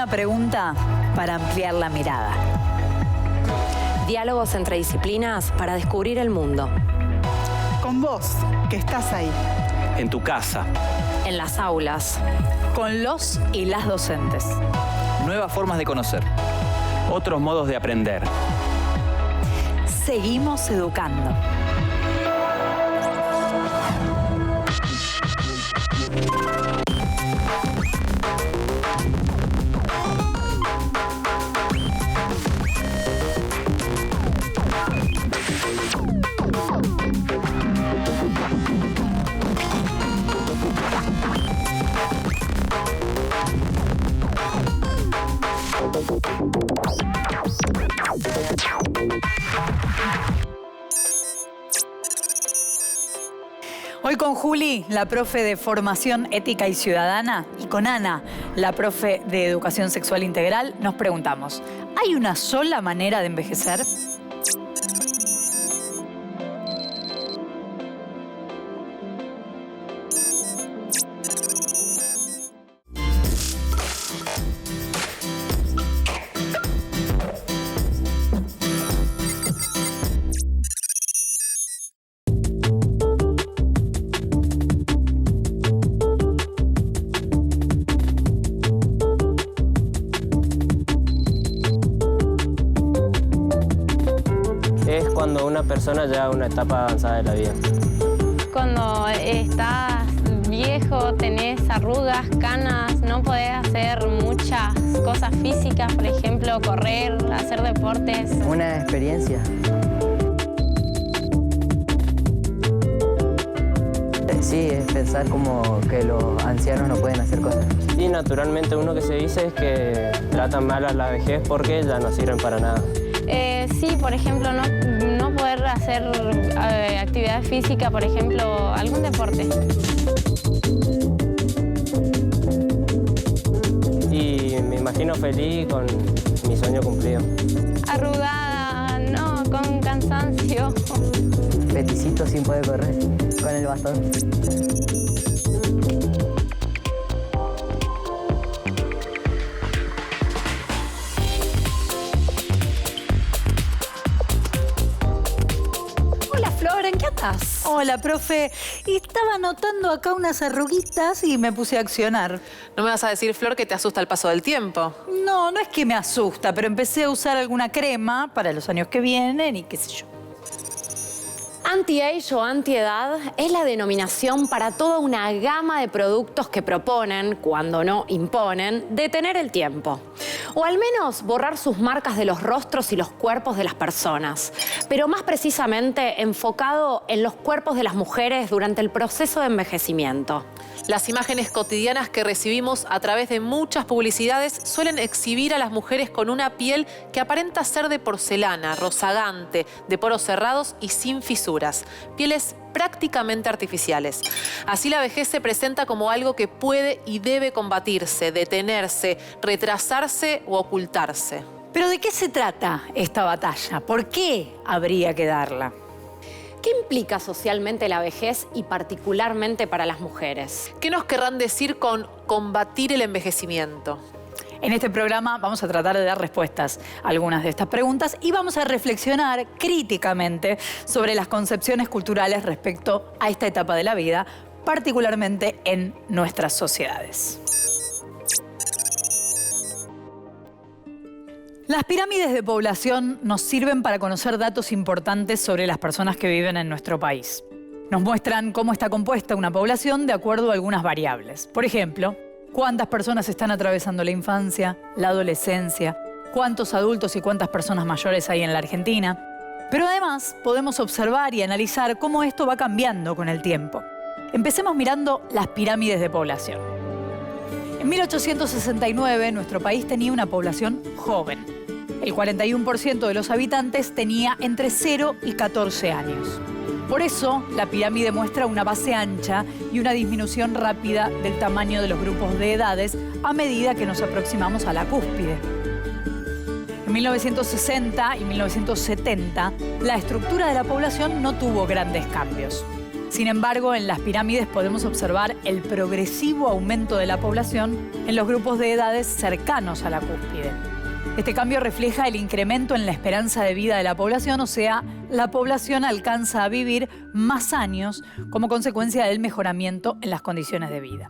Una pregunta para ampliar la mirada. Diálogos entre disciplinas para descubrir el mundo. Con vos, que estás ahí. En tu casa. En las aulas. Con los y las docentes. Nuevas formas de conocer. Otros modos de aprender. Seguimos educando. Hoy con Juli, la profe de Formación Ética y Ciudadana, y con Ana, la profe de Educación Sexual Integral, nos preguntamos, ¿hay una sola manera de envejecer? Es cuando una persona llega a una etapa avanzada de la vida. Cuando estás viejo, tenés arrugas, canas, no podés hacer muchas cosas físicas, por ejemplo, correr, hacer deportes. Una experiencia. Sí, es pensar como que los ancianos no pueden hacer cosas. Y naturalmente uno que se dice es que tratan mal a la vejez porque ya no sirven para nada. Sí, por ejemplo, no poder hacer actividad física, por ejemplo, algún deporte. Y me imagino feliz con mi sueño cumplido. Arrugada, no, con cansancio. Peticito sin poder correr, con el bastón. ¿En qué andas? Hola, profe. Y estaba notando acá unas arruguitas y me puse a accionar. ¿No me vas a decir, Flor, que te asusta el paso del tiempo? No, no es que me asusta, pero empecé a usar alguna crema para los años que vienen y qué sé yo. Anti-age o anti-edad es la denominación para toda una gama de productos que proponen, cuando no imponen, detener el tiempo. O al menos borrar sus marcas de los rostros y los cuerpos de las personas. Pero más precisamente enfocado en los cuerpos de las mujeres durante el proceso de envejecimiento. Las imágenes cotidianas que recibimos a través de muchas publicidades suelen exhibir a las mujeres con una piel que aparenta ser de porcelana, rozagante, de poros cerrados y sin fisuras. Pieles prácticamente artificiales. Así la vejez se presenta como algo que puede y debe combatirse, detenerse, retrasarse o ocultarse. ¿Pero de qué se trata esta batalla? ¿Por qué habría que darla? ¿Qué implica socialmente la vejez y particularmente para las mujeres? ¿Qué nos querrán decir con combatir el envejecimiento? En este programa vamos a tratar de dar respuestas a algunas de estas preguntas y vamos a reflexionar críticamente sobre las concepciones culturales respecto a esta etapa de la vida, particularmente en nuestras sociedades. Las pirámides de población nos sirven para conocer datos importantes sobre las personas que viven en nuestro país. Nos muestran cómo está compuesta una población de acuerdo a algunas variables. Por ejemplo, cuántas personas están atravesando la infancia, la adolescencia, cuántos adultos y cuántas personas mayores hay en la Argentina. Pero además podemos observar y analizar cómo esto va cambiando con el tiempo. Empecemos mirando las pirámides de población. En 1869 nuestro país tenía una población joven. El 41% de los habitantes tenía entre 0 y 14 años. Por eso, la pirámide muestra una base ancha y una disminución rápida del tamaño de los grupos de edades a medida que nos aproximamos a la cúspide. En 1960 y 1970, la estructura de la población no tuvo grandes cambios. Sin embargo, en las pirámides podemos observar el progresivo aumento de la población en los grupos de edades cercanos a la cúspide. Este cambio refleja el incremento en la esperanza de vida de la población, o sea, la población alcanza a vivir más años como consecuencia del mejoramiento en las condiciones de vida.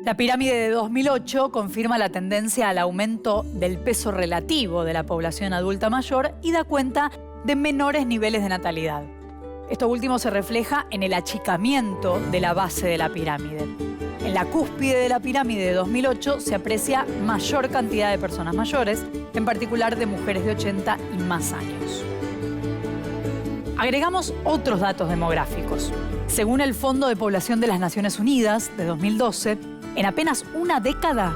La pirámide de 2008 confirma la tendencia al aumento del peso relativo de la población adulta mayor y da cuenta de menores niveles de natalidad. Esto último se refleja en el achicamiento de la base de la pirámide. En la cúspide de la pirámide de 2008 se aprecia mayor cantidad de personas mayores, en particular de mujeres de 80 y más años. Agregamos otros datos demográficos. Según el Fondo de Población de las Naciones Unidas de 2012, en apenas una de cada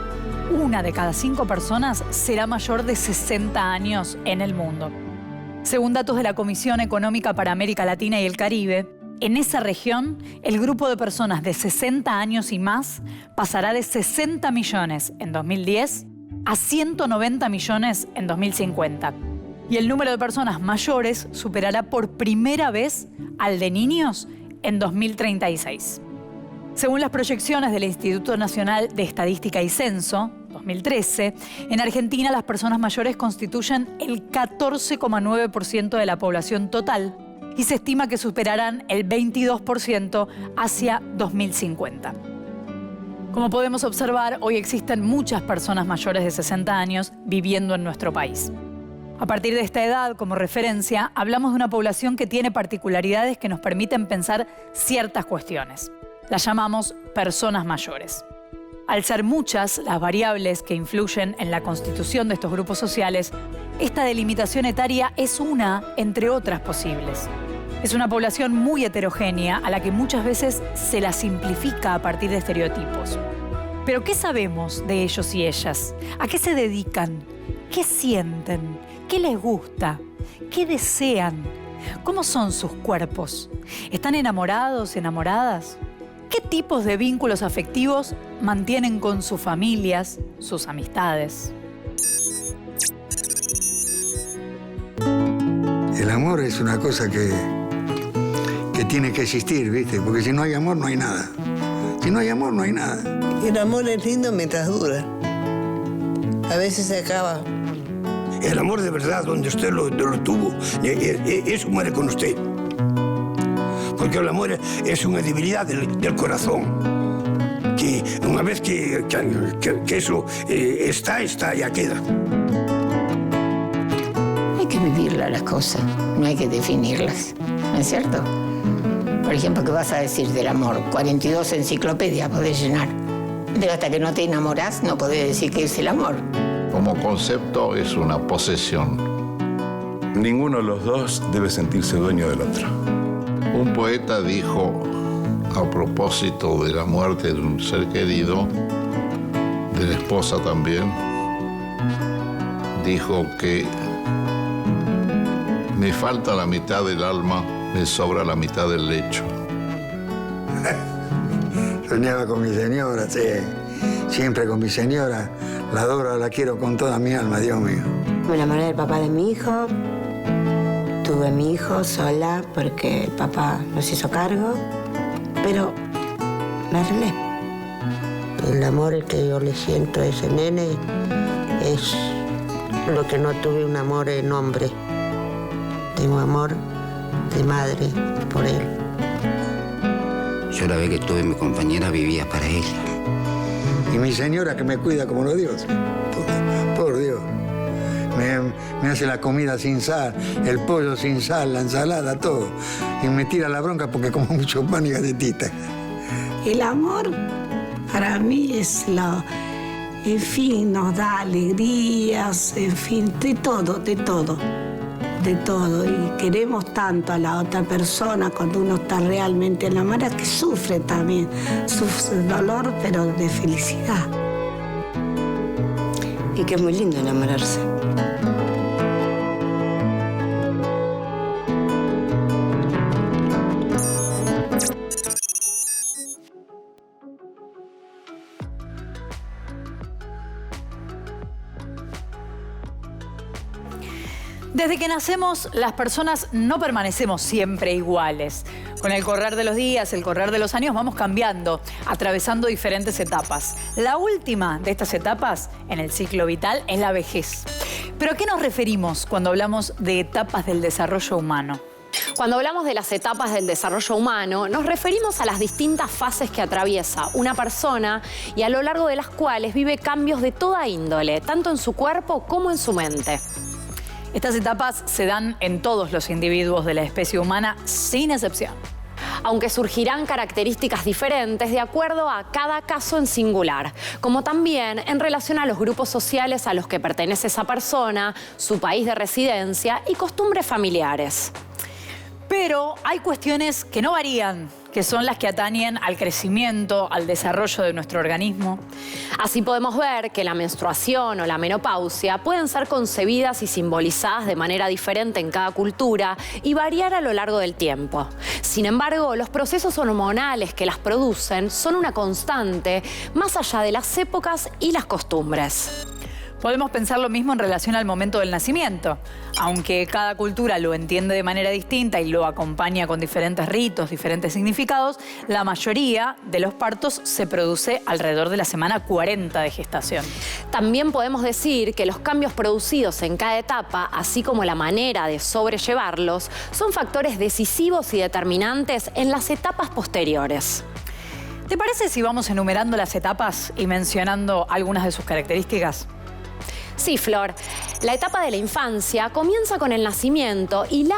5 personas será mayor de 60 años en el mundo. Según datos de la Comisión Económica para América Latina y el Caribe, en esa región, el grupo de personas de 60 años y más pasará de 60 millones en 2010 a 190 millones en 2050. Y el número de personas mayores superará por primera vez al de niños en 2036. Según las proyecciones del Instituto Nacional de Estadística y Censo, 2013, en Argentina las personas mayores constituyen el 14,9% de la población total y se estima que superarán el 22% hacia 2050. Como podemos observar, hoy existen muchas personas mayores de 60 años viviendo en nuestro país. A partir de esta edad, como referencia, hablamos de una población que tiene particularidades que nos permiten pensar ciertas cuestiones. Las llamamos personas mayores. Al ser muchas las variables que influyen en la constitución de estos grupos sociales, esta delimitación etaria es una entre otras posibles. Es una población muy heterogénea a la que muchas veces se la simplifica a partir de estereotipos. Pero ¿qué sabemos de ellos y ellas? ¿A qué se dedican? ¿Qué sienten? ¿Qué les gusta? ¿Qué desean? ¿Cómo son sus cuerpos? ¿Están enamorados, enamoradas? ¿Qué tipos de vínculos afectivos mantienen con sus familias, sus amistades? El amor es una cosa que tiene que existir, ¿viste? Porque si no hay amor, no hay nada. Si no hay amor, no hay nada. El amor es lindo mientras dura. A veces se acaba. El amor de verdad, donde usted lo tuvo, eso muere con usted. Porque el amor es una debilidad del corazón. Que una vez que eso está, ya queda. Hay que vivirlas las cosas, no hay que definirlas, ¿no es cierto? Por ejemplo, ¿qué vas a decir del amor? 42 enciclopedias podés llenar. Pero hasta que no te enamorás, no podés decir qué es el amor. Como concepto es una posesión. Ninguno de los dos debe sentirse dueño del otro. Un poeta dijo, a propósito de la muerte de un ser querido, de la esposa también, dijo que me falta la mitad del alma, me sobra la mitad del lecho. Soñaba con mi señora, sí. Siempre con mi señora. La adoro, la quiero con toda mi alma, Dios mío. Me enamoré del papá de mi hijo. Tuve a mi hijo sola porque el papá nos hizo cargo. Pero me arreglé. El amor que yo le siento a ese nene es lo que no tuve, un amor en hombre. Tengo amor de madre por él. Yo la vez que tuve mi compañera vivía para ella. Y mi señora que me cuida como los dioses. Por Dios. Me hace la comida sin sal, el pollo sin sal, la ensalada, todo. Y me tira la bronca porque como mucho pan y galletita. El amor para mí es en fin, nos da alegrías, en fin, de todo. Y queremos tanto a la otra persona cuando uno está realmente enamorado que sufre también. Sufre dolor, pero de felicidad. Y que es muy lindo enamorarse. Desde que nacemos, las personas no permanecemos siempre iguales. Con el correr de los días, el correr de los años, vamos cambiando, atravesando diferentes etapas. La última de estas etapas en el ciclo vital es la vejez. ¿Pero a qué nos referimos cuando hablamos de etapas del desarrollo humano? Cuando hablamos de las etapas del desarrollo humano, nos referimos a las distintas fases que atraviesa una persona y a lo largo de las cuales vive cambios de toda índole, tanto en su cuerpo como en su mente. Estas etapas se dan en todos los individuos de la especie humana, sin excepción. Aunque surgirán características diferentes de acuerdo a cada caso en singular, como también en relación a los grupos sociales a los que pertenece esa persona, su país de residencia y costumbres familiares. Pero hay cuestiones que no varían, que son las que atañen al crecimiento, al desarrollo de nuestro organismo. Así podemos ver que la menstruación o la menopausia pueden ser concebidas y simbolizadas de manera diferente en cada cultura y variar a lo largo del tiempo. Sin embargo, los procesos hormonales que las producen son una constante, más allá de las épocas y las costumbres. Podemos pensar lo mismo en relación al momento del nacimiento. Aunque cada cultura lo entiende de manera distinta y lo acompaña con diferentes ritos, diferentes significados, la mayoría de los partos se produce alrededor de la semana 40 de gestación. También podemos decir que los cambios producidos en cada etapa, así como la manera de sobrellevarlos, son factores decisivos y determinantes en las etapas posteriores. ¿Te parece si vamos enumerando las etapas y mencionando algunas de sus características? Sí, Flor. La etapa de la infancia comienza con el nacimiento y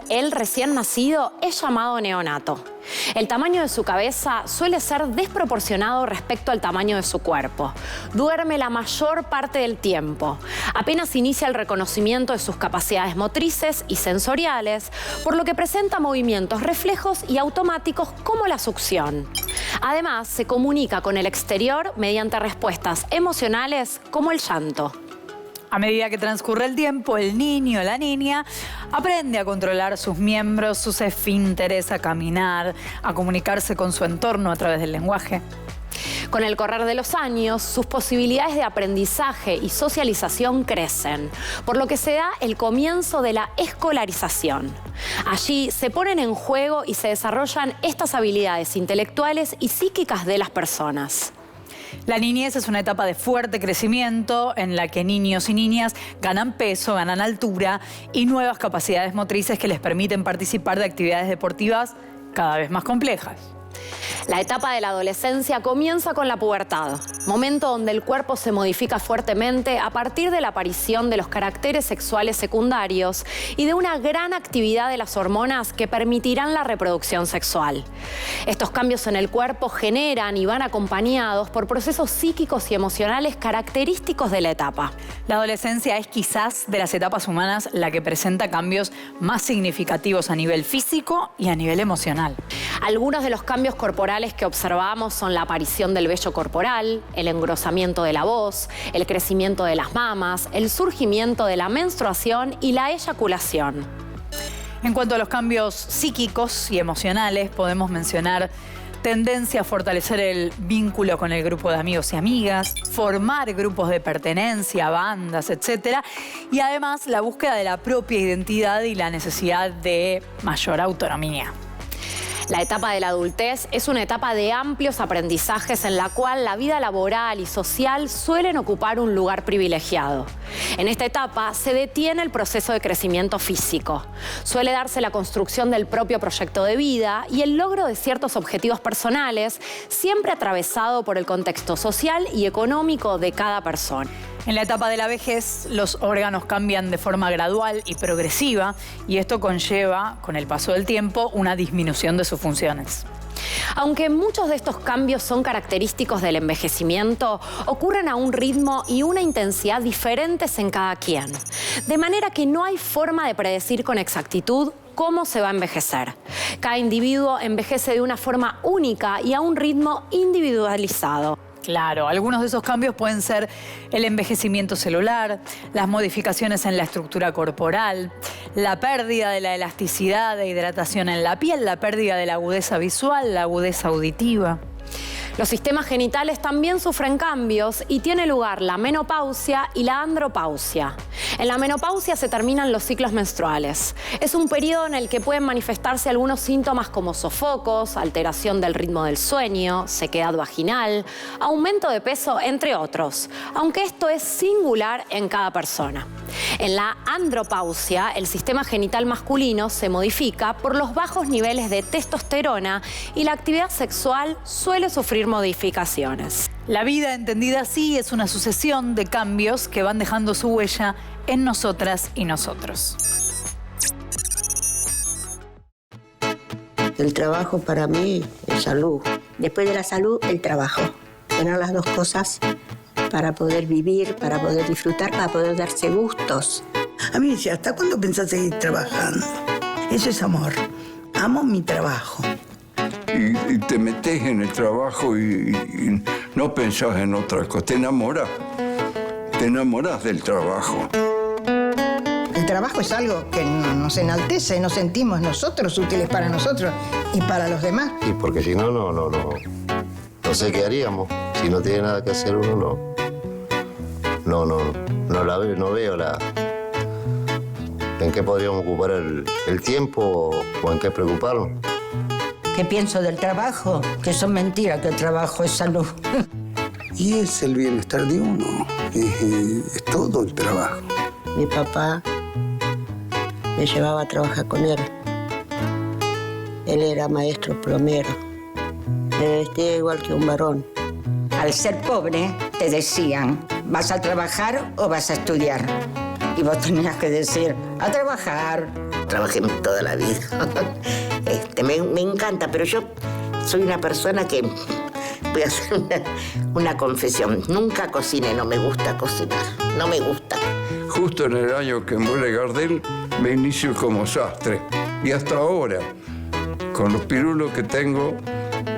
el recién nacido es llamado neonato. El tamaño de su cabeza suele ser desproporcionado respecto al tamaño de su cuerpo. Duerme la mayor parte del tiempo. Apenas inicia el reconocimiento de sus capacidades motrices y sensoriales, por lo que presenta movimientos reflejos y automáticos como la succión. Además, se comunica con el exterior mediante respuestas emocionales como el llanto. A medida que transcurre el tiempo, el niño o la niña aprende a controlar sus miembros, sus esfínteres, a caminar, a comunicarse con su entorno a través del lenguaje. Con el correr de los años, sus posibilidades de aprendizaje y socialización crecen, por lo que se da el comienzo de la escolarización. Allí se ponen en juego y se desarrollan estas habilidades intelectuales y psíquicas de las personas. La niñez es una etapa de fuerte crecimiento en la que niños y niñas ganan peso, ganan altura y nuevas capacidades motrices que les permiten participar de actividades deportivas cada vez más complejas. La etapa de la adolescencia comienza con la pubertad, momento donde el cuerpo se modifica fuertemente a partir de la aparición de los caracteres sexuales secundarios y de una gran actividad de las hormonas que permitirán la reproducción sexual. Estos cambios en el cuerpo generan y van acompañados por procesos psíquicos y emocionales característicos de la etapa. La adolescencia es quizás de las etapas humanas la que presenta cambios más significativos a nivel físico y a nivel emocional. Algunos de los cambios corporales que observamos son la aparición del vello corporal, el engrosamiento de la voz, el crecimiento de las mamas, el surgimiento de la menstruación y la eyaculación. En cuanto a los cambios psíquicos y emocionales, podemos mencionar tendencia a fortalecer el vínculo con el grupo de amigos y amigas, formar grupos de pertenencia, bandas, etc. Y además la búsqueda de la propia identidad y la necesidad de mayor autonomía. La etapa de la adultez es una etapa de amplios aprendizajes en la cual la vida laboral y social suelen ocupar un lugar privilegiado. En esta etapa se detiene el proceso de crecimiento físico. Suele darse la construcción del propio proyecto de vida y el logro de ciertos objetivos personales, siempre atravesado por el contexto social y económico de cada persona. En la etapa de la vejez, los órganos cambian de forma gradual y progresiva y esto conlleva, con el paso del tiempo, una disminución de sus funciones. Aunque muchos de estos cambios son característicos del envejecimiento, ocurren a un ritmo y una intensidad diferentes en cada quien. De manera que no hay forma de predecir con exactitud cómo se va a envejecer. Cada individuo envejece de una forma única y a un ritmo individualizado. Claro, algunos de esos cambios pueden ser el envejecimiento celular, las modificaciones en la estructura corporal, la pérdida de la elasticidad e hidratación en la piel, la pérdida de la agudeza visual, la agudeza auditiva. Los sistemas genitales también sufren cambios y tiene lugar la menopausia y la andropausia. En la menopausia se terminan los ciclos menstruales. Es un periodo en el que pueden manifestarse algunos síntomas como sofocos, alteración del ritmo del sueño, sequedad vaginal, aumento de peso, entre otros, aunque esto es singular en cada persona. En la andropausia, el sistema genital masculino se modifica por los bajos niveles de testosterona y la actividad sexual suele sufrir modificaciones. La vida, entendida así, es una sucesión de cambios que van dejando su huella en nosotras y nosotros. El trabajo para mí es salud. Después de la salud, el trabajo. Tener las dos cosas para poder vivir, para poder disfrutar, para poder darse gustos. A mí me decía, ¿hasta cuándo pensás seguir trabajando? Eso es amor. Amo mi trabajo. Y te metes en el trabajo y no pensás en otra cosa. Te enamorás del trabajo. El trabajo es algo que nos enaltece, nos sentimos nosotros útiles para nosotros y para los demás. Y porque si no, no sé qué haríamos. Si no tiene nada que hacer uno, no veo en qué podríamos ocupar el tiempo o en qué preocuparnos. ¿Qué pienso del trabajo? Que son mentiras, que el trabajo es salud. Y es el bienestar de uno, es todo el trabajo. Mi papá me llevaba a trabajar con él. Él era maestro plomero. Me vestía igual que un varón. Al ser pobre, te decían, ¿vas a trabajar o vas a estudiar? Y vos tenías que decir, a trabajar. Trabajé toda la vida. Me encanta, pero yo soy una persona que... Voy a hacer una confesión. Nunca cociné, no me gusta cocinar. No me gusta. Justo en el año que muere Gardel, me inicio como sastre. Y hasta ahora, con los pirulos que tengo,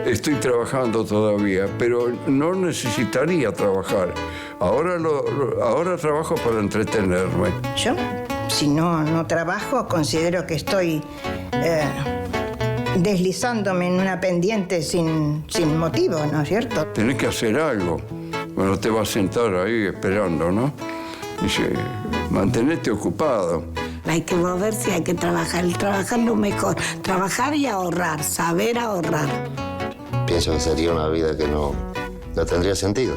estoy trabajando todavía, pero no necesitaría trabajar. Ahora trabajo para entretenerme. Yo, si no trabajo, considero que estoy deslizándome en una pendiente sin motivo, ¿no es cierto? Tenés que hacer algo. Bueno, te vas a sentar ahí esperando, ¿no? Dice, mantenete ocupado. Hay que moverse, hay que trabajar. El trabajar lo mejor. Trabajar y ahorrar, saber ahorrar. Pienso que sería una vida que no tendría sentido.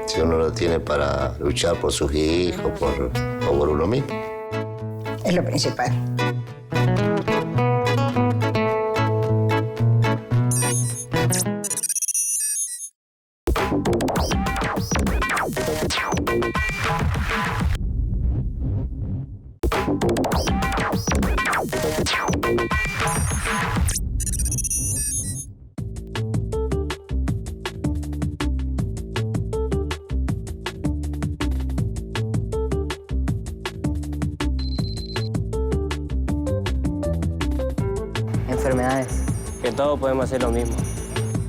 Si uno lo tiene para luchar por sus hijos o por uno mismo. Es lo principal. Enfermedades. Que todos podemos hacer lo mismo.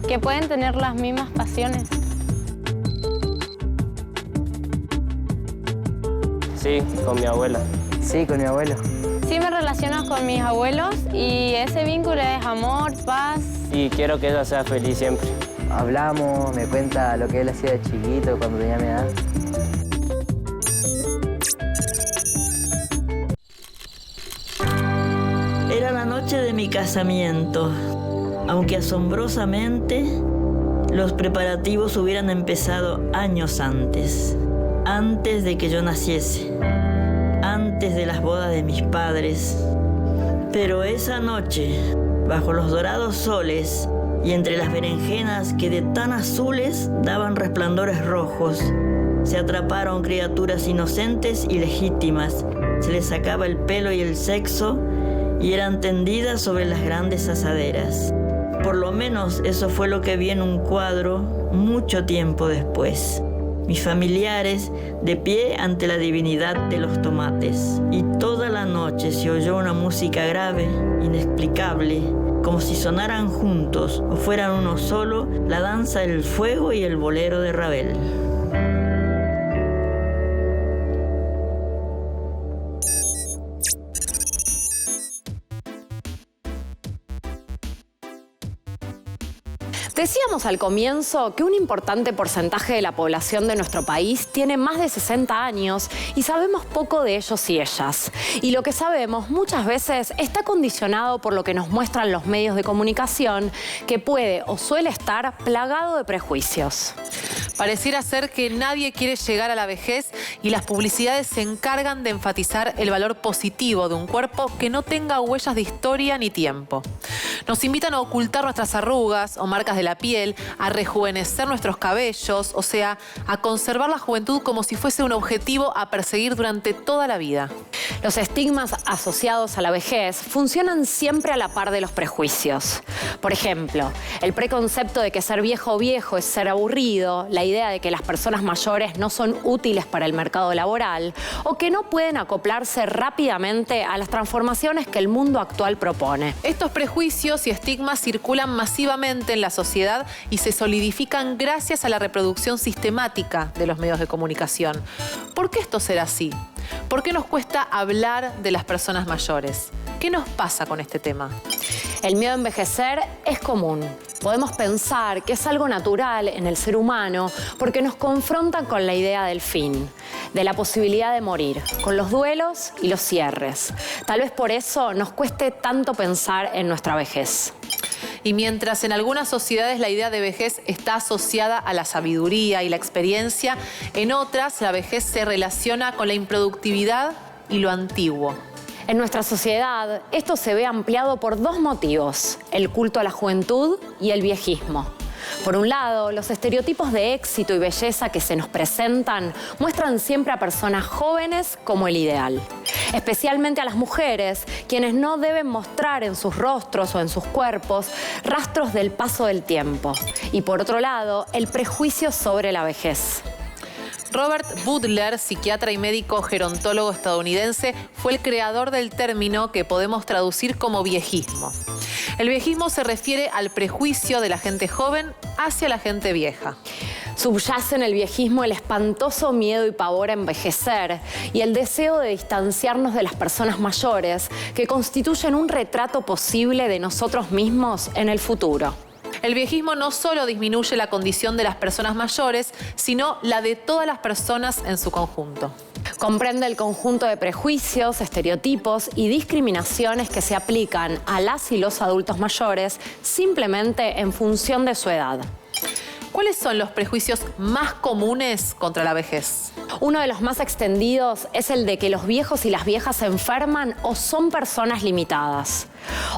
Que pueden tener las mismas pasiones. Sí, con mi abuela. Sí, con mi abuelo. Sí me relaciono con mis abuelos y ese vínculo es amor, paz. Y quiero que ella sea feliz siempre. Hablamos, me cuenta lo que él hacía de chiquito cuando tenía mi edad. Era la noche de mi casamiento, aunque asombrosamente los preparativos hubieran empezado años antes de que yo naciese, antes de las bodas de mis padres. Pero esa noche, bajo los dorados soles y entre las berenjenas que de tan azules daban resplandores rojos, se atraparon criaturas inocentes y legítimas, se les sacaba el pelo y el sexo y eran tendidas sobre las grandes asaderas. Por lo menos eso fue lo que vi en un cuadro mucho tiempo después. Mis familiares de pie ante la divinidad de los tomates. Y toda la noche se oyó una música grave, inexplicable, como si sonaran juntos o fueran uno solo, la danza del fuego y el bolero de Ravel. Decíamos al comienzo que un importante porcentaje de la población de nuestro país tiene más de 60 años y sabemos poco de ellos y ellas. Y lo que sabemos muchas veces está condicionado por lo que nos muestran los medios de comunicación, que puede o suele estar plagado de prejuicios. Pareciera ser que nadie quiere llegar a la vejez y las publicidades se encargan de enfatizar el valor positivo de un cuerpo que no tenga huellas de historia ni tiempo. Nos invitan a ocultar nuestras arrugas o marcas de la piel, a rejuvenecer nuestros cabellos, o sea, a conservar la juventud como si fuese un objetivo a perseguir durante toda la vida. Los estigmas asociados a la vejez funcionan siempre a la par de los prejuicios. Por ejemplo, el preconcepto de que ser viejo o viejo es ser aburrido, la idea de que las personas mayores no son útiles para el mercado laboral o que no pueden acoplarse rápidamente a las transformaciones que el mundo actual propone. Estos prejuicios y estigmas circulan masivamente en la sociedad y se solidifican gracias a la reproducción sistemática de los medios de comunicación. ¿Por qué esto será así? ¿Por qué nos cuesta hablar de las personas mayores? ¿Qué nos pasa con este tema? El miedo a envejecer es común. Podemos pensar que es algo natural en el ser humano porque nos confrontan con la idea del fin, de la posibilidad de morir, con los duelos y los cierres. Tal vez por eso nos cueste tanto pensar en nuestra vejez. Y mientras en algunas sociedades la idea de vejez está asociada a la sabiduría y la experiencia, en otras la vejez se relaciona con la improductividad y lo antiguo. En nuestra sociedad, esto se ve ampliado por dos motivos: el culto a la juventud y el viejismo. Por un lado, los estereotipos de éxito y belleza que se nos presentan muestran siempre a personas jóvenes como el ideal. Especialmente a las mujeres, quienes no deben mostrar en sus rostros o en sus cuerpos rastros del paso del tiempo. Y por otro lado, el prejuicio sobre la vejez. Robert Butler, psiquiatra y médico gerontólogo estadounidense, fue el creador del término que podemos traducir como viejismo. El viejismo se refiere al prejuicio de la gente joven hacia la gente vieja. Subyace en el viejismo el espantoso miedo y pavor a envejecer y el deseo de distanciarnos de las personas mayores que constituyen un retrato posible de nosotros mismos en el futuro. El viejismo no solo disminuye la condición de las personas mayores, sino la de todas las personas en su conjunto. Comprende el conjunto de prejuicios, estereotipos y discriminaciones que se aplican a las y los adultos mayores simplemente en función de su edad. ¿Cuáles son los prejuicios más comunes contra la vejez? Uno de los más extendidos es el de que los viejos y las viejas se enferman o son personas limitadas.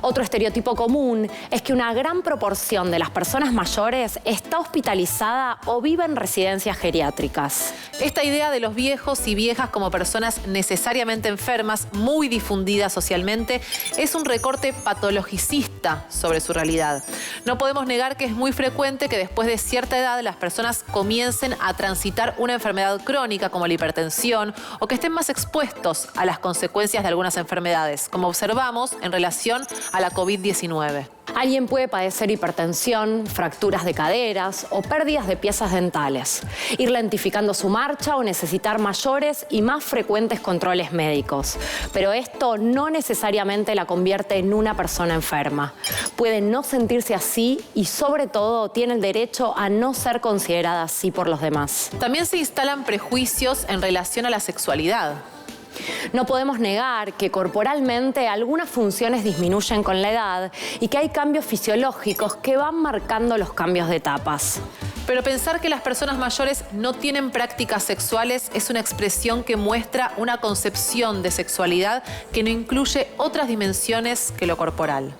Otro estereotipo común es que una gran proporción de las personas mayores está hospitalizada o vive en residencias geriátricas. Esta idea de los viejos y viejas como personas necesariamente enfermas, muy difundida socialmente, es un recorte patologicista sobre su realidad. No podemos negar que es muy frecuente que después de cierta edad las personas comiencen a transitar una enfermedad crónica como la hipertensión o que estén más expuestos a las consecuencias de algunas enfermedades, como observamos en relación a la COVID-19. Alguien puede padecer hipertensión, fracturas de caderas o pérdidas de piezas dentales, ir lentificando su marcha o necesitar mayores y más frecuentes controles médicos. Pero esto no necesariamente la convierte en una persona enferma. Puede no sentirse así y sobre todo tiene el derecho a no ser considerada así por los demás. También se instalan prejuicios en relación a la sexualidad. No podemos negar que corporalmente algunas funciones disminuyen con la edad y que hay cambios fisiológicos que van marcando los cambios de etapas. Pero pensar que las personas mayores no tienen prácticas sexuales es una expresión que muestra una concepción de sexualidad que no incluye otras dimensiones que lo corporal.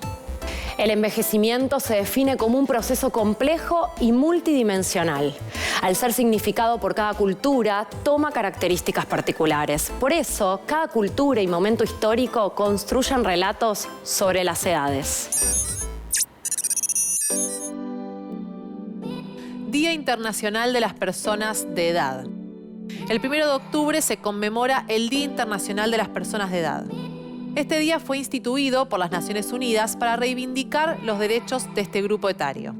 El envejecimiento se define como un proceso complejo y multidimensional. Al ser significado por cada cultura, toma características particulares. Por eso, cada cultura y momento histórico construyen relatos sobre las edades. Día Internacional de las Personas de Edad. El 1 de octubre se conmemora el Día Internacional de las Personas de Edad. Este día fue instituido por las Naciones Unidas para reivindicar los derechos de este grupo etario.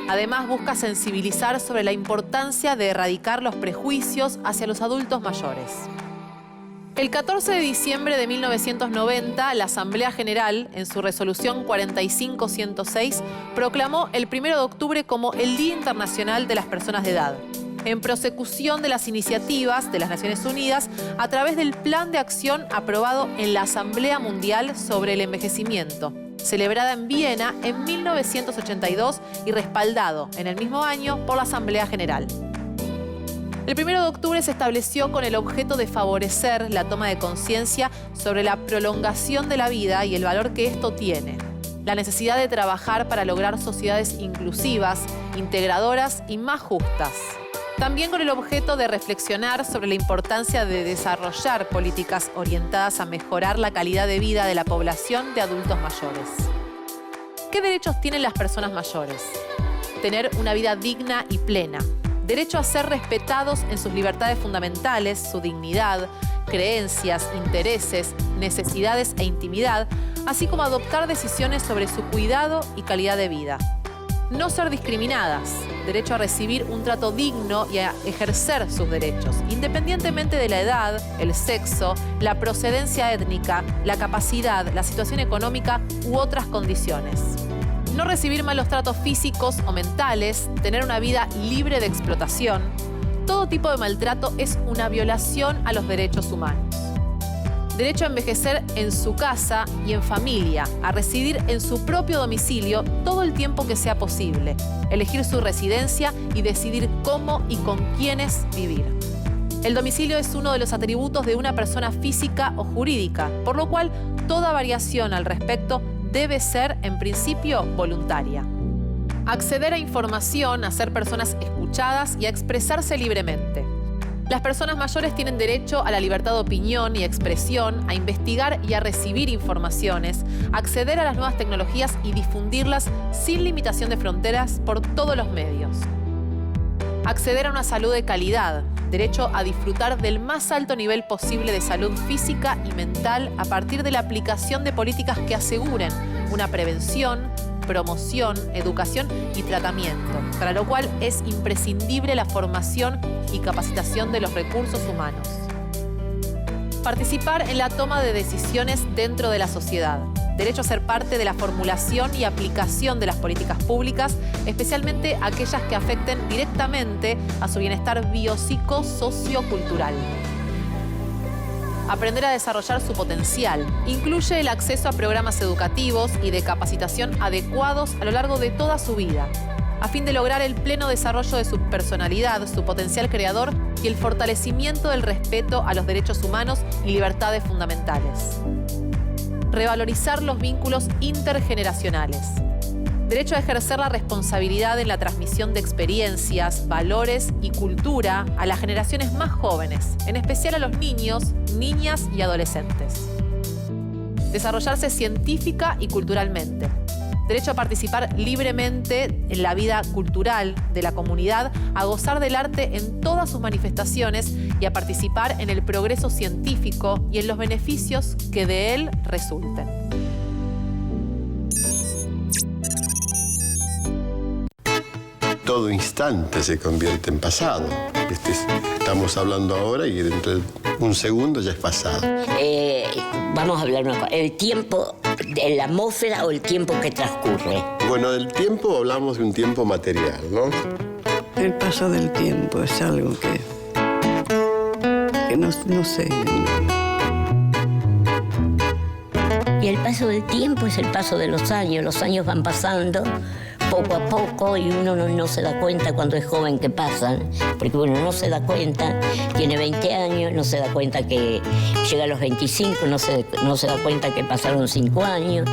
Además, busca sensibilizar sobre la importancia de erradicar los prejuicios hacia los adultos mayores. El 14 de diciembre de 1990, la Asamblea General, en su resolución 45-106, proclamó el 1 de octubre como el Día Internacional de las Personas de Edad, en prosecución de las iniciativas de las Naciones Unidas a través del Plan de Acción aprobado en la Asamblea Mundial sobre el Envejecimiento, celebrada en Viena en 1982 y respaldado en el mismo año por la Asamblea General. El 1 de octubre se estableció con el objeto de favorecer la toma de conciencia sobre la prolongación de la vida y el valor que esto tiene, la necesidad de trabajar para lograr sociedades inclusivas, integradoras y más justas. También con el objeto de reflexionar sobre la importancia de desarrollar políticas orientadas a mejorar la calidad de vida de la población de adultos mayores. ¿Qué derechos tienen las personas mayores? Tener una vida digna y plena. Derecho a ser respetados en sus libertades fundamentales, su dignidad, creencias, intereses, necesidades e intimidad, así como adoptar decisiones sobre su cuidado y calidad de vida. No ser discriminadas, derecho a recibir un trato digno y a ejercer sus derechos, independientemente de la edad, el sexo, la procedencia étnica, la capacidad, la situación económica u otras condiciones. No recibir malos tratos físicos o mentales, tener una vida libre de explotación. Todo tipo de maltrato es una violación a los derechos humanos. Derecho a envejecer en su casa y en familia, a residir en su propio domicilio todo el tiempo que sea posible, elegir su residencia y decidir cómo y con quiénes vivir. El domicilio es uno de los atributos de una persona física o jurídica, por lo cual toda variación al respecto debe ser, en principio, voluntaria. Acceder a información, a ser personas escuchadas y a expresarse libremente. Las personas mayores tienen derecho a la libertad de opinión y expresión, a investigar y a recibir informaciones, a acceder a las nuevas tecnologías y difundirlas sin limitación de fronteras por todos los medios. Acceder a una salud de calidad, derecho a disfrutar del más alto nivel posible de salud física y mental a partir de la aplicación de políticas que aseguren una prevención, promoción, educación y tratamiento, para lo cual es imprescindible la formación y capacitación de los recursos humanos. Participar en la toma de decisiones dentro de la sociedad. Derecho a ser parte de la formulación y aplicación de las políticas públicas, especialmente aquellas que afecten directamente a su bienestar biopsico-sociocultural. Aprender a desarrollar su potencial. Incluye el acceso a programas educativos y de capacitación adecuados a lo largo de toda su vida, a fin de lograr el pleno desarrollo de su personalidad, su potencial creador y el fortalecimiento del respeto a los derechos humanos y libertades fundamentales. Revalorizar los vínculos intergeneracionales. Derecho a ejercer la responsabilidad en la transmisión de experiencias, valores y cultura a las generaciones más jóvenes, en especial a los niños, niñas y adolescentes. Desarrollarse científica y culturalmente. Derecho a participar libremente en la vida cultural de la comunidad, a gozar del arte en todas sus manifestaciones y a participar en el progreso científico y en los beneficios que de él resulten. Todo instante se convierte en pasado. Estamos hablando ahora y dentro de un segundo ya es pasado. Vamos a hablar una cosa. El tiempo de la atmósfera o el tiempo que transcurre. Bueno, del tiempo hablamos de un tiempo material, ¿no? El paso del tiempo es algo que no sé. Y el paso del tiempo es el paso de los años van pasando poco a poco y uno no se da cuenta cuando es joven que pasan, porque uno no se da cuenta, tiene 20 años, no se da cuenta que llega a los 25, no se da cuenta que pasaron 5 años,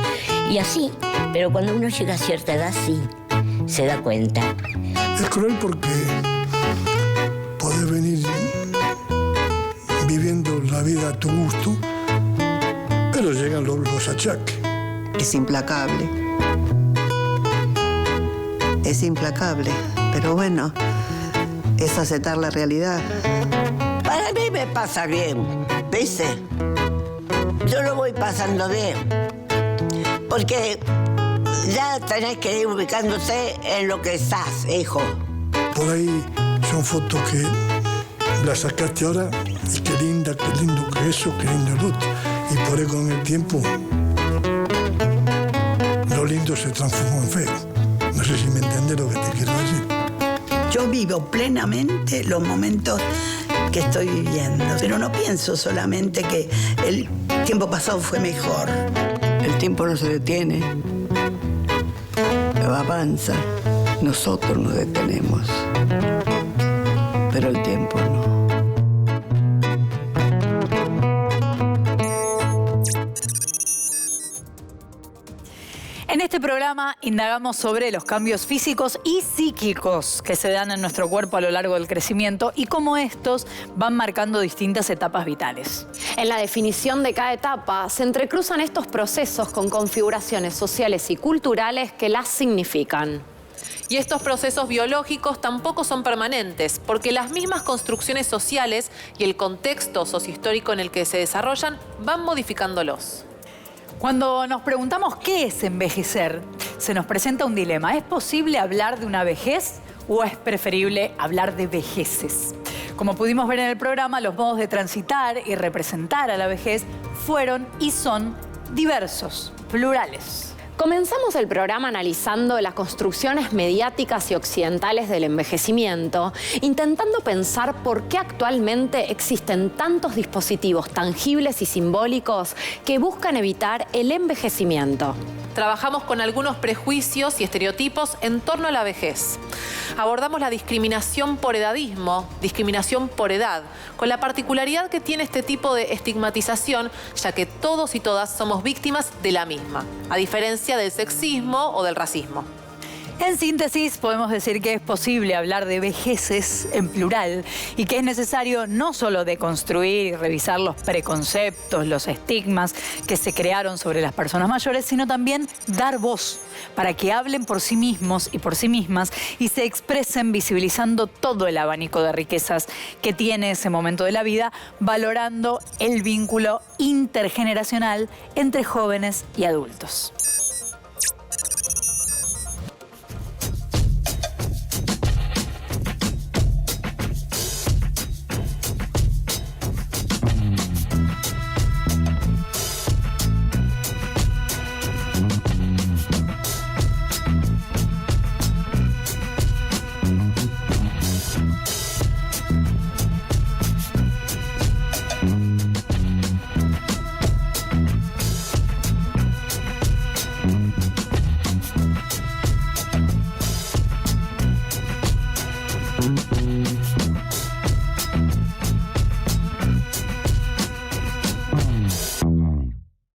y así, pero cuando uno llega a cierta edad sí, se da cuenta. Es cruel porque podés venir viviendo la vida a tu gusto, pero llegan los achaques. Es implacable. Es implacable, pero bueno, es aceptar la realidad. Para mí me pasa bien, ¿viste? Yo lo voy pasando bien, porque ya tenés que ir ubicándose en lo que estás, hijo. Por ahí son fotos que las sacaste ahora Y qué lindo que eso, qué lindo el otro. Y por ahí con el tiempo, lo lindo se transformó en feo. No sé si me entendés lo que te quiero decir. Yo vivo plenamente los momentos que estoy viviendo, pero no pienso solamente que el tiempo pasado fue mejor. El tiempo no se detiene, avanza. Nosotros nos detenemos, pero el tiempo no. En este programa indagamos sobre los cambios físicos y psíquicos que se dan en nuestro cuerpo a lo largo del crecimiento y cómo estos van marcando distintas etapas vitales. En la definición de cada etapa se entrecruzan estos procesos con configuraciones sociales y culturales que las significan. Y estos procesos biológicos tampoco son permanentes, porque las mismas construcciones sociales y el contexto sociohistórico en el que se desarrollan van modificándolos. Cuando nos preguntamos qué es envejecer, se nos presenta un dilema. ¿Es posible hablar de una vejez o es preferible hablar de vejeces? Como pudimos ver en el programa, los modos de transitar y representar a la vejez fueron y son diversos, plurales. Comenzamos el programa analizando las construcciones mediáticas y occidentales del envejecimiento, intentando pensar por qué actualmente existen tantos dispositivos tangibles y simbólicos que buscan evitar el envejecimiento. Trabajamos con algunos prejuicios y estereotipos en torno a la vejez. Abordamos la discriminación por edadismo, discriminación por edad, con la particularidad que tiene este tipo de estigmatización, ya que todos y todas somos víctimas de la misma, a diferencia del sexismo o del racismo. En síntesis, podemos decir que es posible hablar de vejeces en plural y que es necesario no solo deconstruir y revisar los preconceptos, los estigmas que se crearon sobre las personas mayores, sino también dar voz para que hablen por sí mismos y por sí mismas y se expresen visibilizando todo el abanico de riquezas que tiene ese momento de la vida, valorando el vínculo intergeneracional entre jóvenes y adultos.